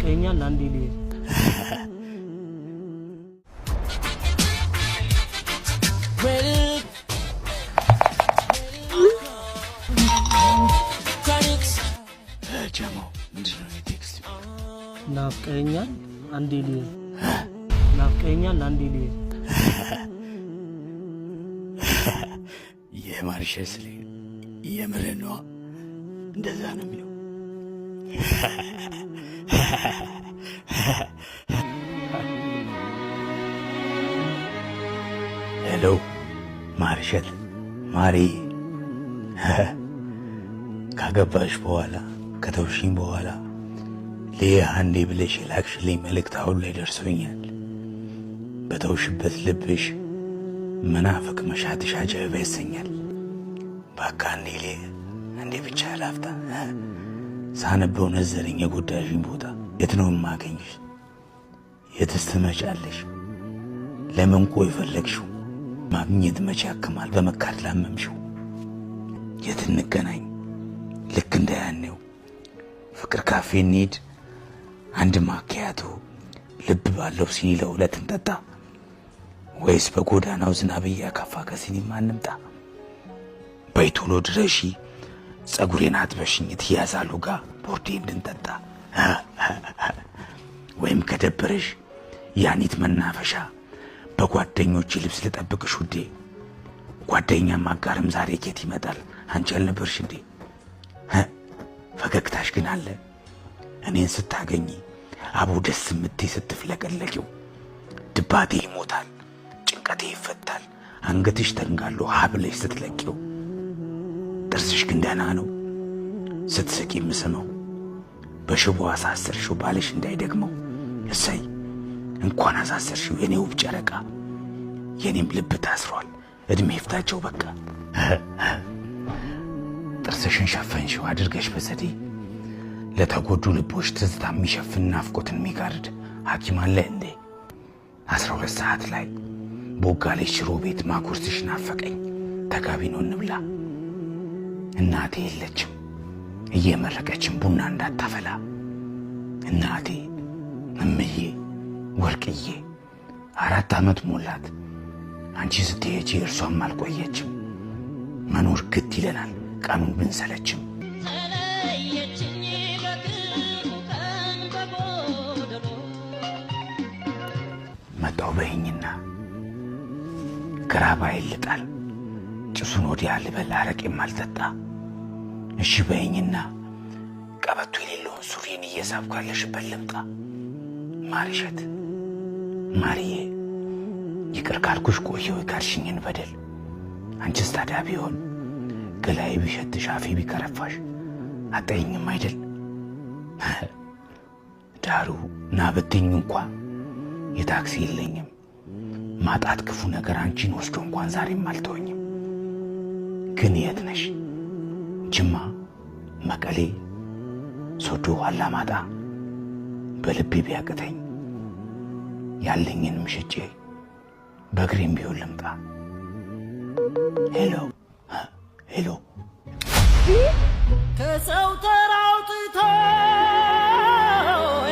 ናፍቀኛል አንዴ ልሂድ ጀማው ምንድነው የቴክስት ናፍቀኛል አንዴ ልሂድ ናፍቀኛል አንዴ ልሂድ የማርሸስ የምረነው እንደዛ ነው የሚለው ሄሎ ማርሸት ማሪ ካገባሽ በኋላ ከተውሽኝ በኋላ አንዴ ብለሽ ላክሽልኝ መልእክት አሁን ላይ ደርሶኛል። በተውሽበት ልብሽ መናፈቅ መሻትሽ አጀብ ያሰኛል። ባካ አንዴ ብቻ ላፍታ ሳነበው ነዘረኝ የጎዳሽኝ ቦታ የት ነው የማገኝሽ? የትስ ትመጫለሽ? ለምን ቆይ ፈለግሽው? ማግኘት መቼ ያክማል በመካድ ላመምሽው? የት እንገናኝ ልክ እንደያኔው ፍቅር ካፌ እንሂድ አንድ ማኪያቶ ልብ ባለው ሲኒ ለሁለት እንጠጣ ወይስ በጎዳናው ዝናብ እያካፋ ከሲኒማ እንምጣ? በይቶሎ ድረሺ ጸጉሬን አጥበሽኝ ትያዛሉ ጋር ቦርዴ እንድንጠጣ ወይም ከደበረሽ ያኒት መናፈሻ በጓደኞች ልብስ ልጠብቅሽ ውዴ። ጓደኛ ማጋርም ዛሬ ኬት ይመጣል አንቺ አልነበርሽ እንዴ? ፈገግታሽ ግን አለ እኔን ስታገኝ አቡ ደስ ምትይ ስትፍለቀለቂው ድባቴ ይሞታል ጭንቀቴ ይፈታል አንገትሽ ተንጋሎ ሀብለሽ ስትለቂው ጥርስሽ ግን ደህና ነው ስትስቂ የምስመው በሽቦ አሳሰርሽው ባልሽ እንዳይደግመው እሰይ እንኳን አሳሰርሽው የኔ ውብ ጨረቃ የኔም ልብ ታስሯል እድሜ ይፍታቸው በቃ ጥርስሽን ሸፈንሽው አድርገሽ በዘዴ ለተጎዱ ልቦች ትዝታ የሚሸፍን ናፍቆትን የሚጋርድ ሐኪም አለ እንዴ? 12 ሰዓት ላይ ቦጋለሽ ሽሮ ቤት ማኩርስሽ ናፈቀኝ ተጋቢ ነው እንብላ። እናቴ የለችም እየመረቀችም ቡና እንዳታፈላ እናቴ እምዬ ወርቅዬ 4 ዓመት ሞላት አንቺ ስትሄጂ እርሷም አልቆየችም መኖር ግድ ይለናል ቀኑን ብንሰለችም መጣው በይኝና ግራባ ይልጣል ጭሱን ወዲያ ልበል አረቄም አልጠጣ እሺ በይኝና ቀበቶ የሌለውን ሱሪን እየሳብኩ ያለሽበት ልምጣ ማርሸት ማርዬ ይቅር ካልኩሽ ቆየው ካልሽኝን በደል አንቺስ ታዲያ ቢሆን ገላይ ቢሸትሽ አፌ ቢከረፋሽ አጠይኝም አይደል? ዳሩ ናበትኝ እንኳን የታክሲ የለኝም ማጣት ክፉ ነገር አንቺን ወስዶ እንኳን ዛሬም አልተወኝም። ግን የት ነሽ? ጅማ፣ መቀሌ፣ ሶዶ፣ አላማጣ በልቤ ቢያቅተኝ ያለኝንም ሽጬ በእግሬም ቢሆን ልምጣ። ሄሎ ሄሎ ከሰው ተራውጥቶ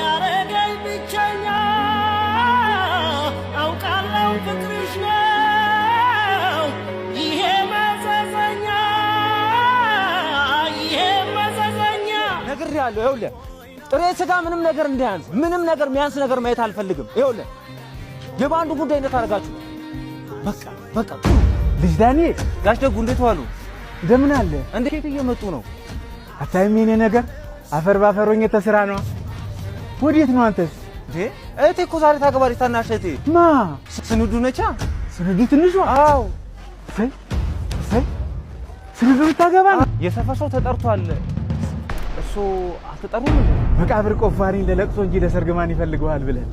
ያረገኝ ብቸኛ አውቃለሁ ፍቅርሽ ነው ይሄ መዘዘኛ ነግሬሃለሁ። ይኸውልህ ጥሬ ስጋ ምንም ነገር እንዳያንስ ምንም ነገር የሚያንስ ነገር ማየት አልፈልግም። ይኸውልህ የባንዱ ጉዳይ እንደታረጋችሁ በቃ ልጅ ዳንኤል ጋሽ ደጉ እንዴት ዋሉ? እንደምን አለ? እንዴት እየመጡ ነው? አታይም የኔ ነገር አፈር ባፈሮኝ ተስራ ነው። ወዴት ነው አንተስ? እህቴ እኮ ዛሬ ታገባለች። ታናሽ እህቴ ማ? ስንዱ ነቻ። ስንዱ ትንሿ? አዎ። ስንዱ ታገባ ነው? የሰፈር ሰው ተጠርቷል። እሱ አትጠሩም እንዴ? መቃብር ቆፋሪ ለለቅሶ እንጂ ለሰርግ ማን ይፈልገዋል ብለን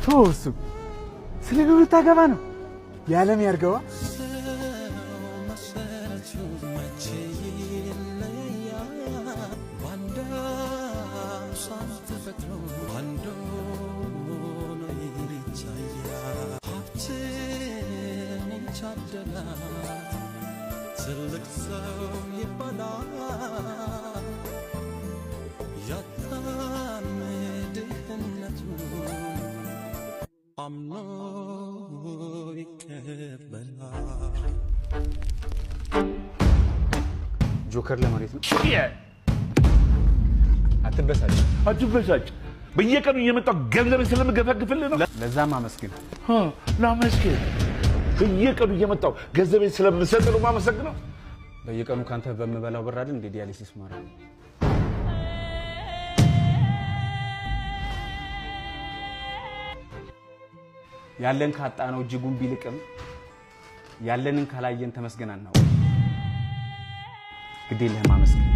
ተወሱ። ስንዱ ታገባ ነው። የዓለም ያርገዋ ጆከር ለማለት ነው። አትበሳጭ። በየቀኑ እየመጣሁ ገንዘብን ስለምገፈግፍልህ ነው። ለዛም አመስግን። ላመስግን። በየቀኑ እየመጣሁ ገንዘብን ስለምሰጥ ነው የማመሰግነው። በየቀኑ ካንተ በምበላው ብር አይደል እንደ ዲያሊሲስ ማረው። ያለን ካጣ ነው እጅጉን ቢልቅም ያለንን ካላየን ተመስገናናው። ግዴለህ ማመስገን